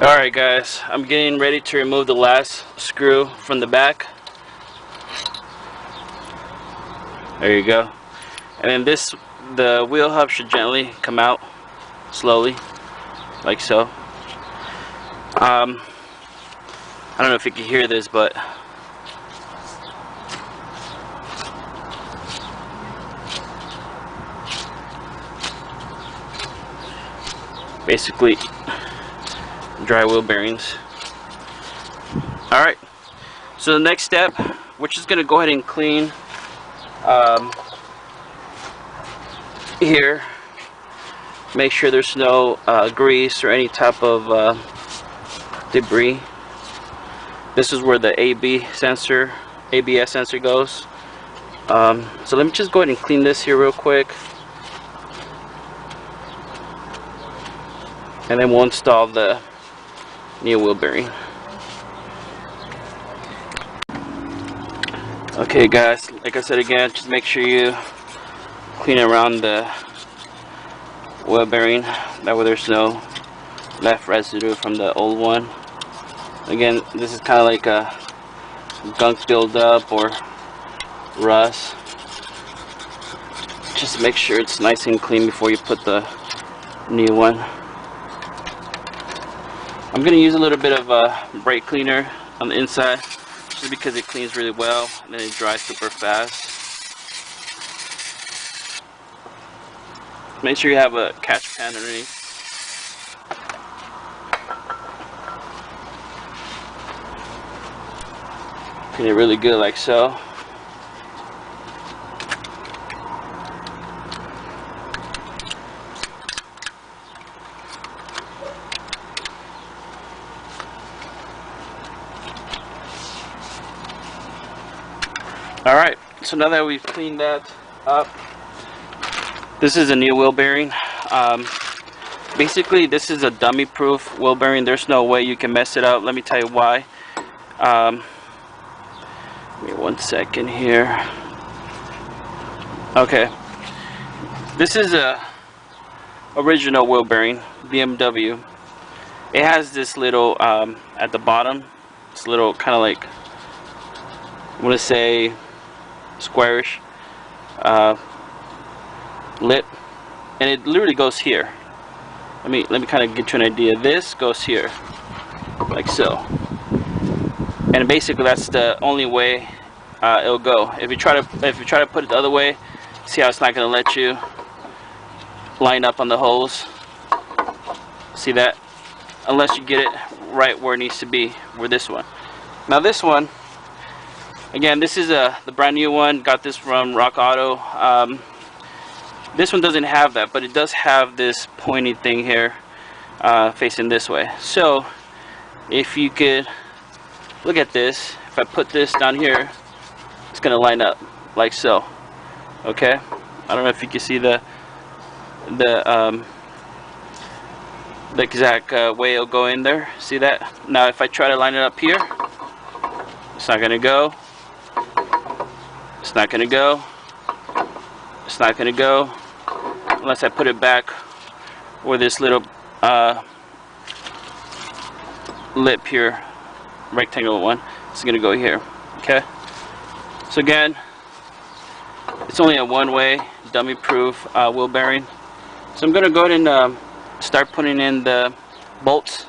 Alright guys, I'm getting ready to remove the last screw from the back. There you go. And then the wheel hub should gently come out slowly, like so. I don't know if you can hear this, but basically dry wheel bearings. Alright, so the next step, we're just going to go ahead and clean here. Make sure there's no grease or any type of debris. This is where the ABS sensor goes. So let me just go ahead and clean this here real quick, and then we'll install the new wheel bearing. Okay guys, like I said again, just make sure you clean around the wheel bearing, that way there's no left residue from the old one. Again, this is kind of like a gunk buildup or rust. Just make sure it's nice and clean before you put the new one. I'm going to use a little bit of brake cleaner on the inside, just because it cleans really well and then it dries super fast. Make sure you have a catch pan underneath. Clean it really good like so. Alright, so now that we've cleaned that up, this is a new wheel bearing. Basically, this is a dummy proof wheel bearing. There's no way you can mess it up. Let me tell you why. Give me 1 second here. Okay, this is a original wheel bearing, BMW. It has this little at the bottom, this little kind of like, I want to say squarish lip, and it literally goes here. Let me kind of get you an idea. This goes here, like so, and basically that's the only way it'll go. If you try to put it the other way, see how it's not going to let you line up on the holes. See that? Unless you get it right where it needs to be, where this one. Now this one, again, this is the brand new one. Got this from Rock Auto. This one doesn't have that, but it does have this pointy thing here facing this way. So if you could look at this, if I put this down here, it's gonna line up like so. Okay, I don't know if you can see the exact way it'll go in there. See that? Now if I try to line it up here, it's not gonna go. It's not gonna go. It's not gonna go unless I put it back where this little lip here, rectangular one, it's gonna go here. Okay, so again, it's only a one-way dummy proof wheel bearing. So I'm gonna go ahead and start putting in the bolts.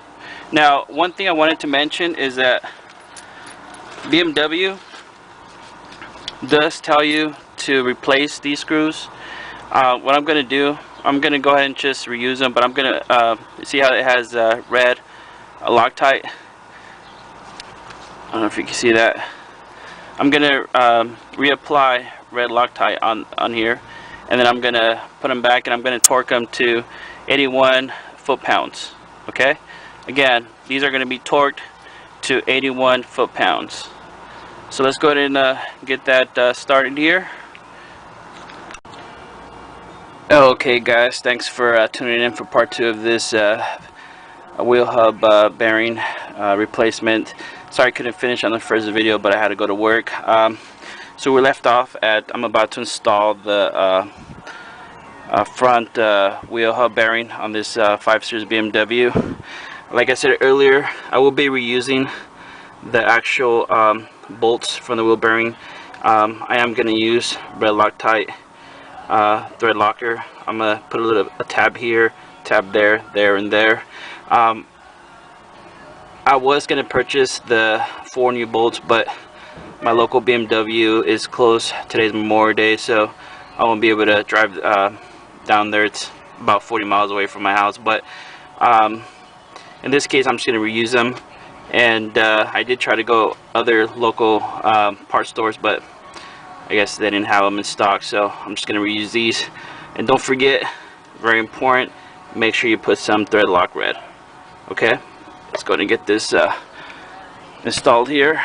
Now one thing I wanted to mention is that BMW does tell you to replace these screws. What I'm going to do, I'm going to go ahead and just reuse them, but I'm going to see how it has red Loctite. I don't know if you can see that. I'm going to reapply red Loctite on here, and then I'm going to put them back, and I'm going to torque them to 81 foot-pounds. Okay, again, these are going to be torqued to 81 foot-pounds. So let's go ahead and get that started here. Okay guys, thanks for tuning in for part 2 of this wheel hub bearing replacement. Sorry I couldn't finish on the first video, but I had to go to work. So we left off at, I'm about to install the front wheel hub bearing on this 5 Series BMW. Like I said earlier, I will be reusing the actual bolts from the wheel bearing. I am going to use red Loctite thread locker. I'm going to put a tab here, tab there, there, and there. I was going to purchase the 4 new bolts, but my local BMW is closed. Today's Memorial Day, so I won't be able to drive down there. It's about 40 miles away from my house, but in this case I'm just going to reuse them. And I did try to go other local part stores, but I guess they didn't have them in stock, so I'm just going to reuse these. And don't forget, very important, make sure you put some thread lock red. Okay, let's go ahead and get this installed here.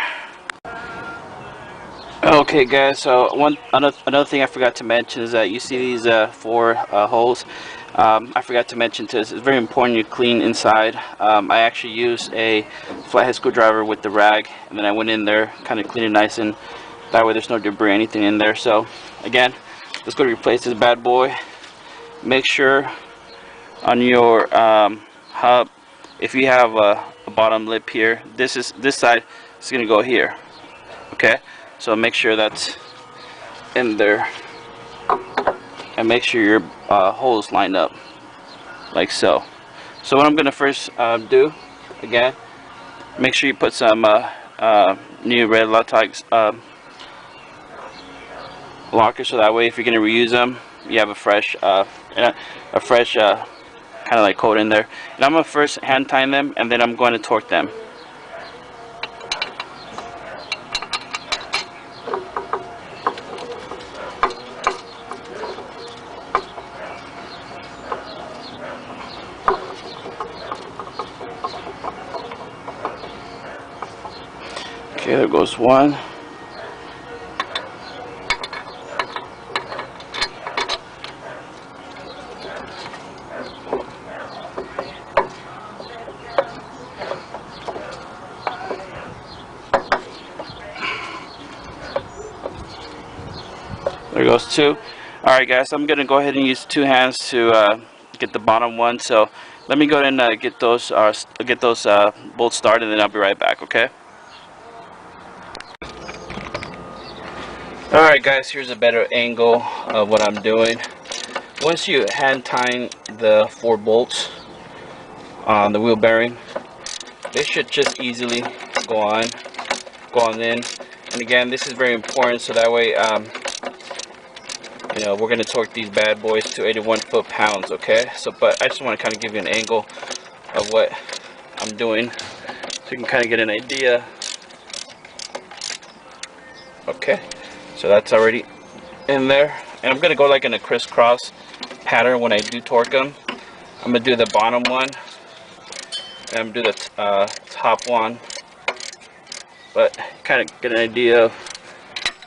Okay guys, so another thing I forgot to mention is that you see these 4 holes. I forgot to mention this, it's very important you clean inside. I actually used a flathead screwdriver with the rag, and then I went in there, kind of cleaned it nice, and that way there's no debris or anything in there. So again, let's go to replace this bad boy. Make sure on your hub, if you have a bottom lip here, this side is going to go here. Okay, so make sure that's in there, and make sure your holes line up like so. So what I'm going to first do, again, make sure you put some new red Loctite locker, so that way if you're going to reuse them, you have a fresh kind of like coat in there. And I'm going to first hand tighten them, and then I'm going to torque them. Okay, there goes one. There goes 2. Alright guys, I'm gonna go ahead and use 2 hands to get the bottom one. So let me go ahead and get those bolts started, and then I'll be right back. Okay. Alright guys, here's a better angle of what I'm doing. Once you hand tighten the 4 bolts on the wheel bearing, they should just easily go on in. And again, this is very important, so that way you know, we're going to torque these bad boys to 81 foot-pounds. Okay, so but I just want to kind of give you an angle of what I'm doing so you can kind of get an idea. Okay, so that's already in there, and I'm going to go like in a crisscross pattern when I do torque them. I'm going to do the bottom one, and I'm going to do the top one, but kind of get an idea of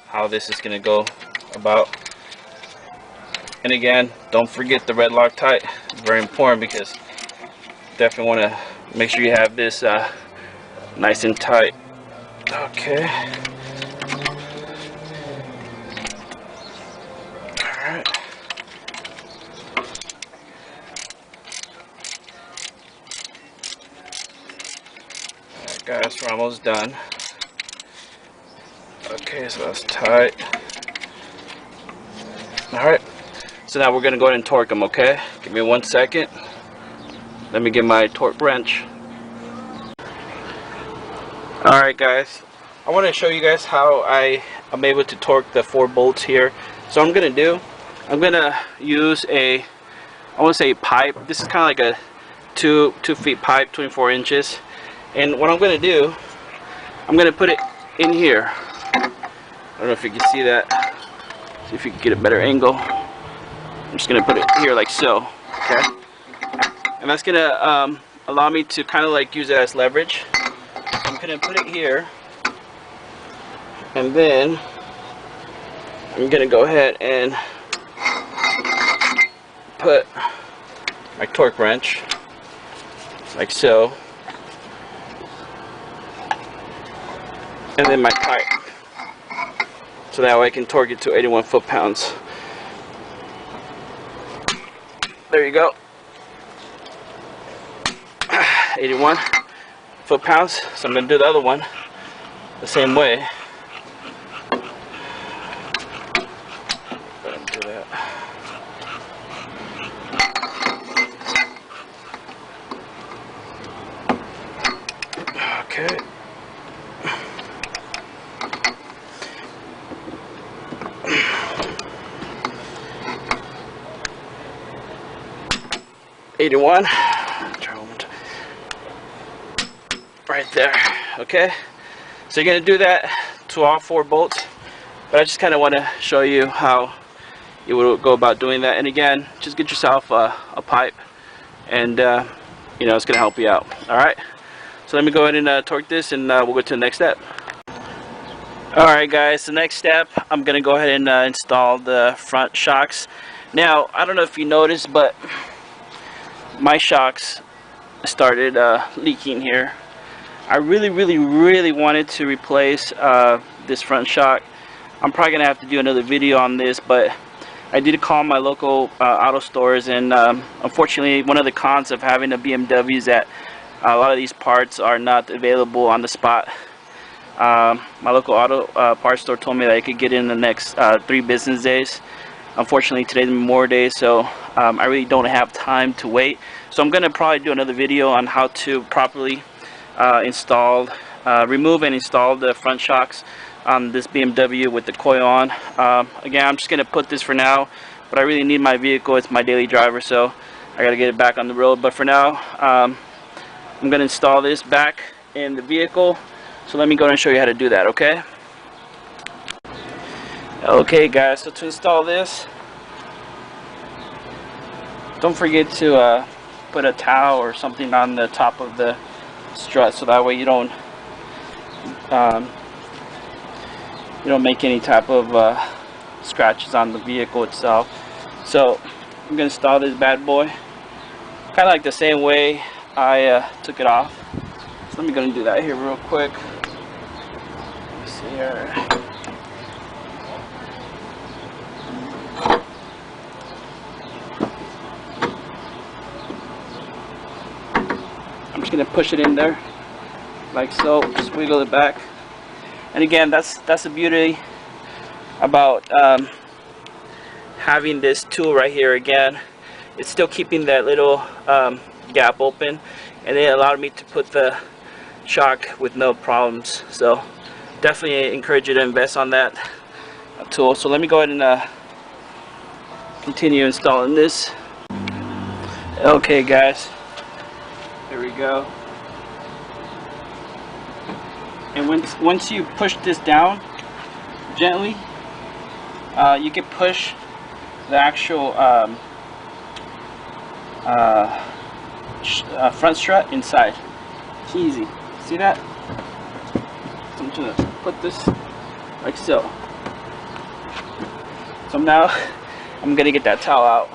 how this is going to go about. And again, don't forget the red Loctite. It's very important, because definitely want to make sure you have this nice and tight. Okay. Alright. Alright guys, we're almost done. Okay, so that's tight. Alright. So now we're going to go ahead and torque them, okay? Give me 1 second. Let me get my torque wrench. Alright guys, I want to show you guys how I'm able to torque the 4 bolts here. So what I'm going to do, I'm going to use I want to say pipe. This is kind of like a 2 feet pipe, 24 inches. And what I'm going to do, I'm going to put it in here. I don't know if you can see that. See if you can get a better angle. I'm just going to put it here like so, okay? And that's going to allow me to kind of like use it as leverage. I'm going to put it here, and then I'm going to go ahead and put my torque wrench like so, and then my pipe, so that way I can torque it to 81 foot-pounds. There you go. 81 foot-pounds. So I'm going to do the other one the same way. Let me do that. Okay. '81. Right there. Okay. So you're gonna do that to all 4 bolts, but I just kind of want to show you how you would go about doing that. And again, just get yourself a pipe, and you know, it's gonna help you out. All right. So let me go ahead and torque this, and we'll go to the next step. Alright guys, the next step, I'm going to go ahead and install the front shocks. Now, I don't know if you noticed, but my shocks started leaking here. I really wanted to replace this front shock. I'm probably going to have to do another video on this, but I did call my local auto stores, and unfortunately, one of the cons of having a BMW is that a lot of these parts are not available on the spot. My local auto parts store told me that I could get in the next 3 business days. Unfortunately, today's Memorial Day, so I really don't have time to wait. So I'm going to probably do another video on how to properly remove and install the front shocks on this BMW with the coil on. Again, I'm just going to put this for now, but I really need my vehicle. It's my daily driver, so I got to get it back on the road. But for now, I'm going to install this back in the vehicle. So let me go and show you how to do that, okay? Okay guys, so to install this, don't forget to put a towel or something on the top of the strut, so that way you don't make any type of scratches on the vehicle itself. So I'm gonna install this bad boy kind of like the same way I took it off. So let me go and do that here real quick. Let's see here. I'm just gonna push it in there like so, just wiggle it back. And again, that's the beauty about having this tool right here. Again, it's still keeping that little gap open, and it allowed me to put the shock with no problems. So definitely encourage you to invest on that tool. So let me go ahead and continue installing this. Okay guys, there we go. And once you push this down gently, you can push the actual front strut inside. It's easy. See that? So I'm just gonna put this like so. So now I'm gonna get that towel out.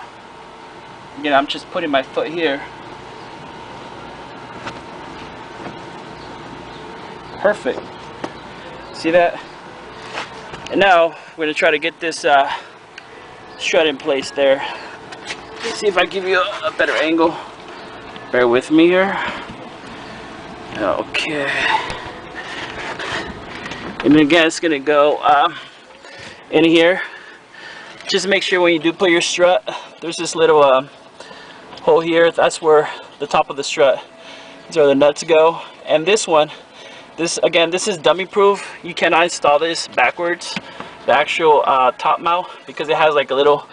Again, I'm just putting my foot here. Perfect. See that? And now we're gonna try to get this strut in place there. Let's see if I give you a better angle. Bear with me here. Okay. And again, it's gonna go in here. Just make sure when you do put your strut, there's this little hole here. That's where the top of the strut, these are the nuts go. And this one, this is dummy proof. You cannot install this backwards, the actual top mount, because it has like a little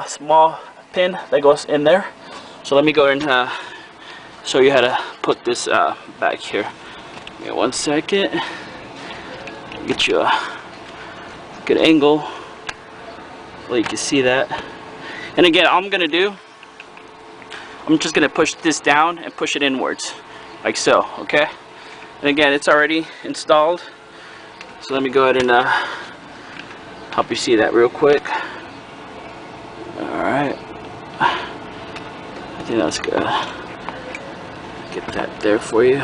small pin that goes in there. So let me go and show you how to put this back here. Give me 1 second. Get you a good angle so you can see that. And again, all I'm gonna do, I'm just gonna push this down and push it inwards like so. Okay. And again, it's already installed, so let me go ahead and help you see that real quick. Alright, I think that's good. Get that there for you.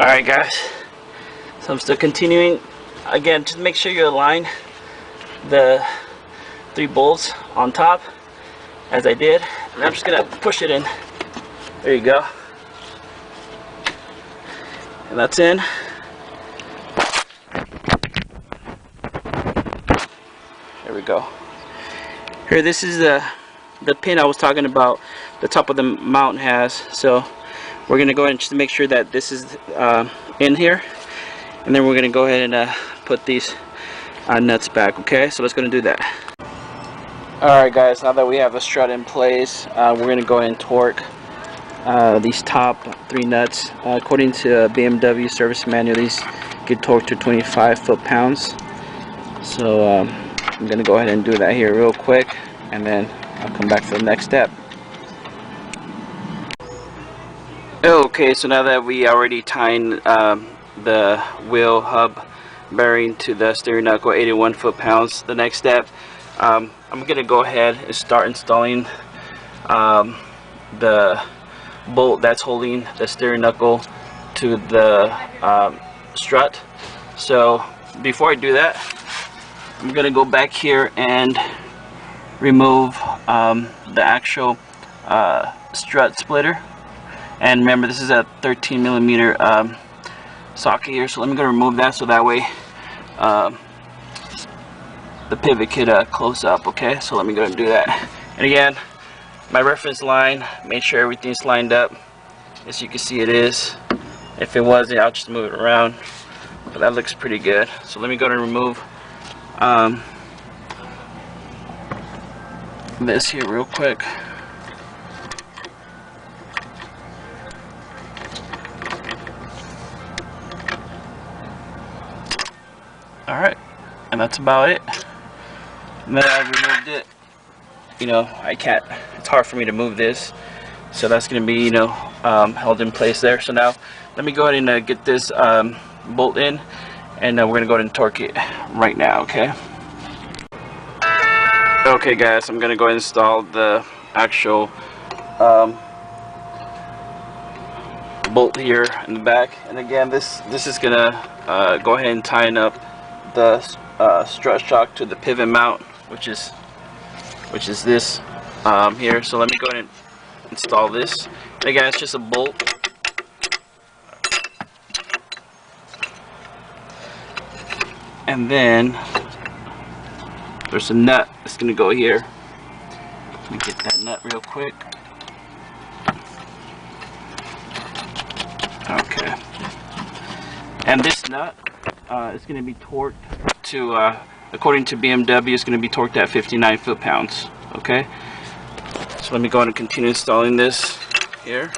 Alright guys, so I'm still continuing. Again, just make sure you align the 3 bolts on top as I did, and I'm just gonna push it in. There you go, and that's in. There we go. Here, this is the pin I was talking about, the top of the mount has. So we're gonna go ahead and just make sure that this is in here, and then we're gonna go ahead and put these nuts back. Okay, so let's go and do that. Alright guys, now that we have the strut in place, we're going to go ahead and torque these top 3 nuts. According to BMW service manual, these get torqued to 25 foot-pounds. So I'm going to go ahead and do that here real quick, and then I'll come back for the next step. Okay, so now that we already tied the wheel hub bearing to the steering knuckle 81 foot-pounds, the next step, I'm going to go ahead and start installing the bolt that's holding the steering knuckle to the strut. So before I do that, I'm going to go back here and remove the actual strut splitter. And remember, this is a 13mm socket here, so let me go remove that so that way the pivot could close up. Okay, so let me go and do that. And again, my reference line, make sure everything's lined up. As you can see, it is. If it wasn't, I'll just move it around, but that looks pretty good. So let me go and remove this here real quick. Alright, and that's about it. And then I removed it. You know, I can't, it's hard for me to move this, so that's going to be, you know, held in place there. So now let me go ahead and get this bolt in, and we're going to go ahead and torque it right now. Okay. Okay guys, I'm going to go ahead and install the actual bolt here in the back. And again, this is going to go ahead and tighten up the strut shock to the pivot mount, which is this here. So let me go ahead and install this. And again, it's just a bolt. And then there's a nut that's going to go here. Let me get that nut real quick. Okay. And this nut is going to be torqued to, according to BMW, it's going to be torqued at 59 foot-pounds. Okay. So let me go ahead and continue installing this here.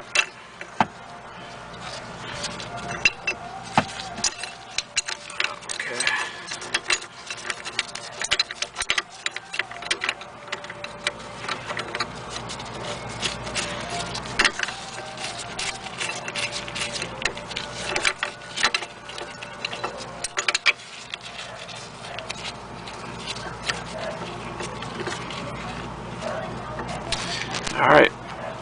Alright,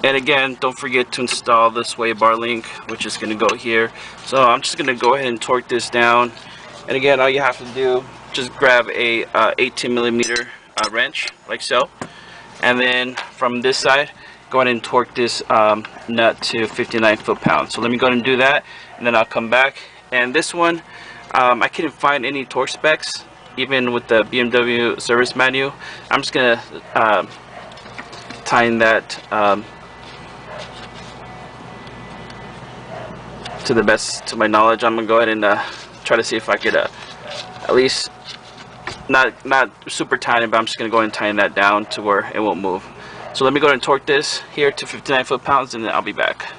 and again, don't forget to install the sway bar link, which is going to go here. So I'm just going to go ahead and torque this down. And again, all you have to do, just grab a 18mm wrench, like so. And then from this side, go ahead and torque this nut to 59 foot-pounds. So let me go ahead and do that, and then I'll come back. And this one, I couldn't find any torque specs, even with the BMW service manual. I'm just going to tying that to the best to my knowledge. I'm gonna go ahead and try to see if I could at least not super tight, but I'm just gonna go ahead and tighten that down to where it won't move. So let me go ahead and torque this here to 59 foot-pounds, and then I'll be back.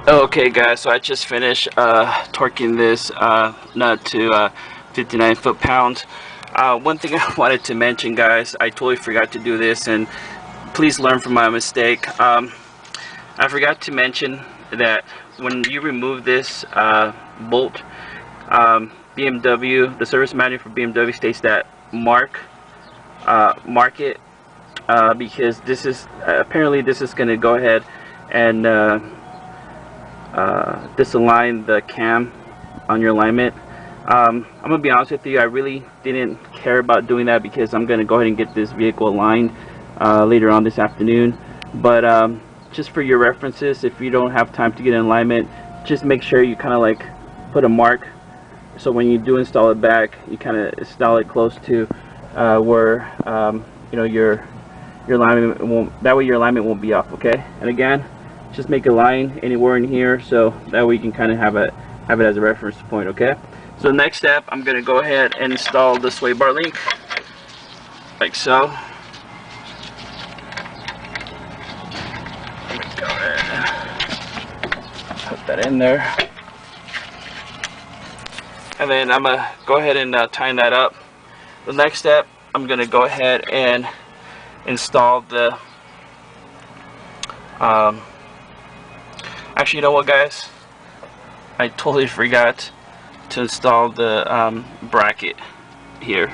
Okay guys, so I just finished torquing this nut to 59 foot-pounds. One thing I wanted to mention, guys, I totally forgot to do this, and please learn from my mistake. I forgot to mention that when you remove this bolt, BMW, the service manual for BMW states that mark it, because this is apparently this is going to go ahead and disalign the cam on your alignment. I'm gonna be honest with you, I really didn't care about doing that because I'm gonna go ahead and get this vehicle aligned later on this afternoon. But just for your references, if you don't have time to get in alignment, just make sure you kind of like put a mark, so when you do install it back, you kind of install it close to where you know, your alignment won't, that way your alignment won't be off. Okay, and again, just make a line anywhere in here, so that way you can kind of have it as a reference point. Okay, so next step, I'm going to go ahead and install the sway bar link like so. Let me go ahead and put that in there, and then I'm going to go ahead and tighten that up. The next step, I'm going to go ahead and install the actually, you know what, guys, I totally forgot to install the bracket here.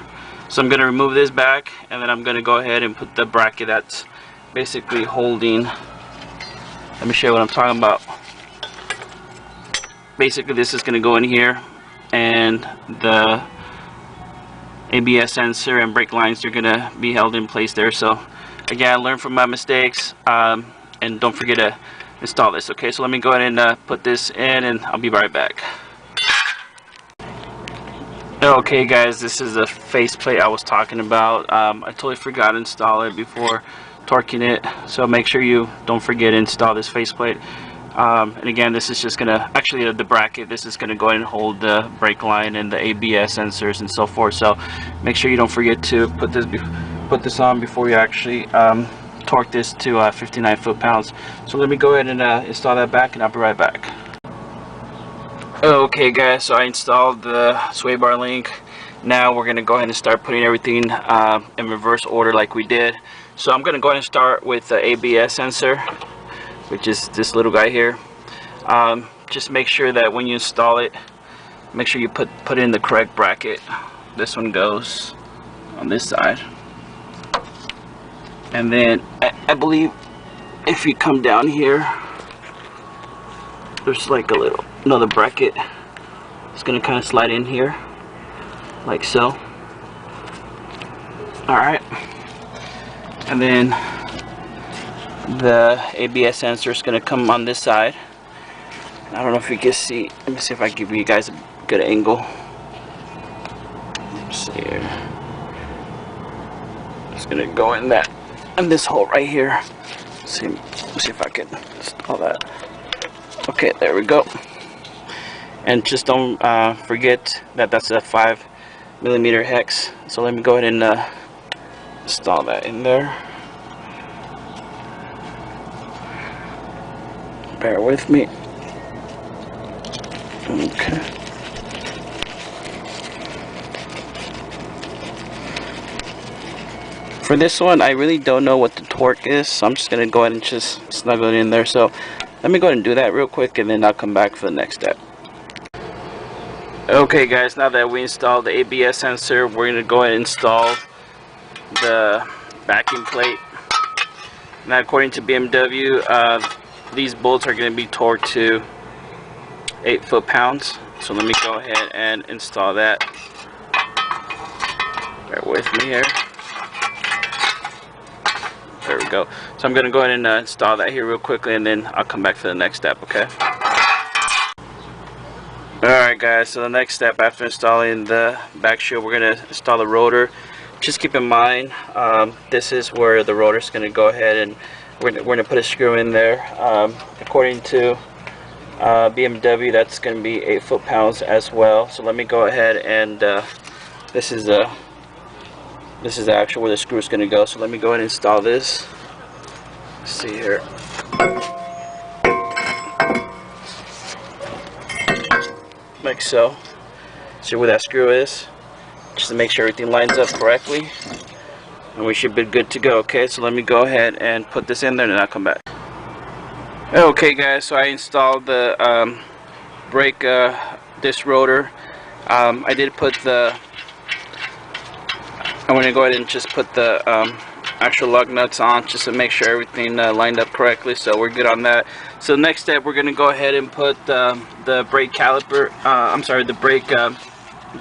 So I'm going to remove this back, and then I'm going to go ahead and put the bracket that's basically holding. Let me show you what I'm talking about. Basically, this is going to go in here, and the ABS sensor and brake lines are going to be held in place there. So again, learn from my mistakes, and don't forget to install this. Okay, so let me go ahead and put this in, and I'll be right back. Okay guys, this is the faceplate I was talking about. I totally forgot to install it before torquing it, so make sure you don't forget to install this faceplate. And again, this is just gonna, actually the bracket, this is gonna go ahead and hold the brake line and the ABS sensors and so forth. So make sure you don't forget to put this on before you actually torque this to 59 foot-pounds. So let me go ahead and install that back, and I'll be right back. Okay guys, so I installed the sway bar link. Now we're gonna go ahead and start putting everything in reverse order like we did. So I'm gonna go ahead and start with the ABS sensor, which is this little guy here. Just make sure that when you install it, make sure you put in the correct bracket. This one goes on this side, and then I believe if you come down here, there's like another bracket. It's gonna kind of slide in here like so. Alright, and then the ABS sensor is going to come on this side. I don't know if you can see. Let me see if I give you guys a good angle. Let's see here. It's going to go in this hole right here. Let's see if I can install that. Okay, there we go. And just don't forget that that's a 5mm hex. So let me go ahead and install that in there. Bear with me. Okay. For this one, I really don't know what the torque is, so I'm just going to go ahead and just snuggle it in there. So let me go ahead and do that real quick, and then I'll come back for the next step. Okay guys, now that we installed the ABS sensor, we're going to go ahead and install the backing plate. Now according to BMW, these bolts are going to be torqued to 8 foot-pounds. So let me go ahead and install that. Bear with me here. There we go. So I'm going to go ahead and install that here real quickly, and then I'll come back for the next step, okay? Alright guys, so the next step after installing the back shield, we're going to install the rotor. Just keep in mind, this is where the rotor is going to go ahead, and we're going to put a screw in there. According to BMW, that's going to be 8 foot-pounds as well. So let me go ahead and this is the actual where the screw is going to go. So let me go ahead and install this. Let's see here. Like so. See where that screw is, just to make sure everything lines up correctly, and we should be good to go. Okay, so let me go ahead and put this in there, and then I'll come back. Okay guys, so I installed the brake disc rotor. I did put the I'm going to go ahead and just put the actual lug nuts on, just to make sure everything lined up correctly. So we're good on that. So next step, we're gonna go ahead and put the brake caliper, the brake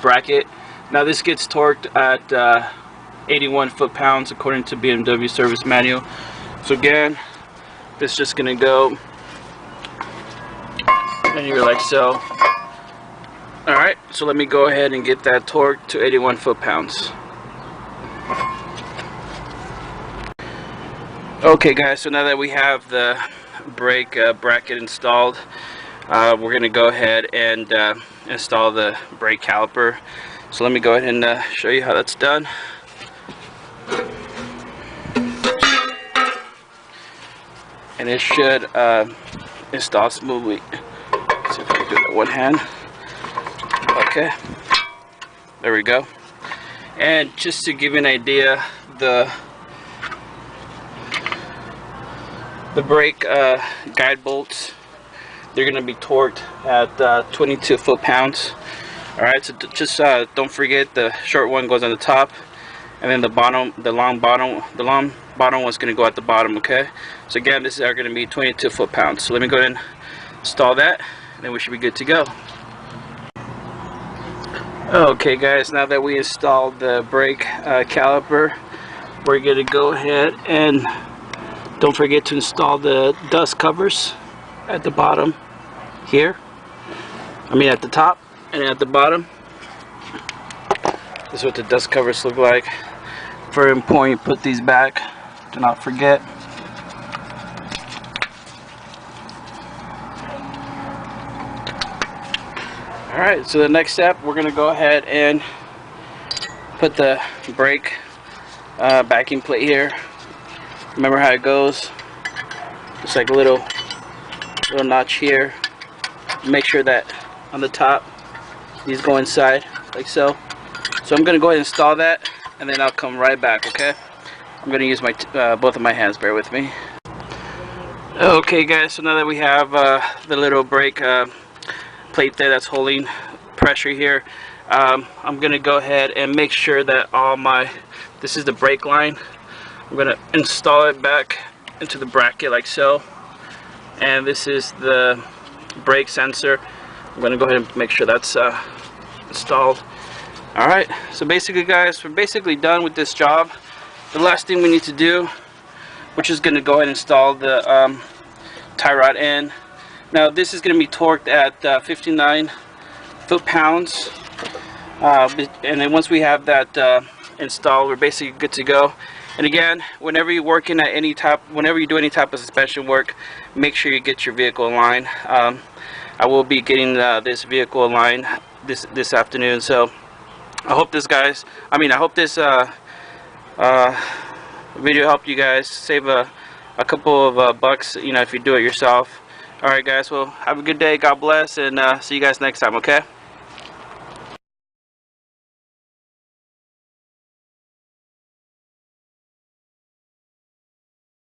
bracket. Now this gets torqued at 81 foot-pounds according to BMW service manual. So again, it's just gonna go and you're like so. Alright, so let me go ahead and get that torqued to 81 foot-pounds. Okay guys, so now that we have the brake bracket installed, we're going to go ahead and install the brake caliper. So let me go ahead and show you how that's done. And it should install smoothly. Let's see if I can do that one hand. Okay, there we go. And just to give you an idea, the brake guide bolts, they're going to be torqued at 22 foot-pounds. Alright, so just don't forget the short one goes on the top, and then the long bottom one's going to go at the bottom. Okay, so again, this is going to be 22 foot-pounds. So let me go ahead and install that, and then we should be good to go. Okay guys, now that we installed the brake caliper, we're going to go ahead and don't forget to install the dust covers at the bottom here. At the top and at the bottom. This is what the dust covers look like. Very important, you put these back. Do not forget. Alright, so the next step, we're going to go ahead and put the brake backing plate here. Remember how it goes? Just like a little notch here. Make sure that on the top these go inside like so. So I'm gonna go ahead and install that, and then I'll come right back. Okay, I'm gonna use my both of my hands. Bear with me. Okay guys, so now that we have the little brake plate there that's holding pressure here, I'm gonna go ahead and make sure that this is the brake line. I'm going to install it back into the bracket like so, and this is the brake sensor. I'm going to go ahead and make sure that's installed. Alright, so basically guys, we're basically done with this job. The last thing we need to do, which is going to go ahead and install the tie rod end. Now this is going to be torqued at 59 foot-pounds, and then once we have that installed, we're basically good to go. And again, whenever you're working at whenever you do any type of suspension work, make sure you get your vehicle in line. I will be getting this vehicle in line this afternoon. So I hope this video helped you guys save a couple of bucks, if you do it yourself. All right, guys. Well, have a good day. God bless, and see you guys next time. Okay.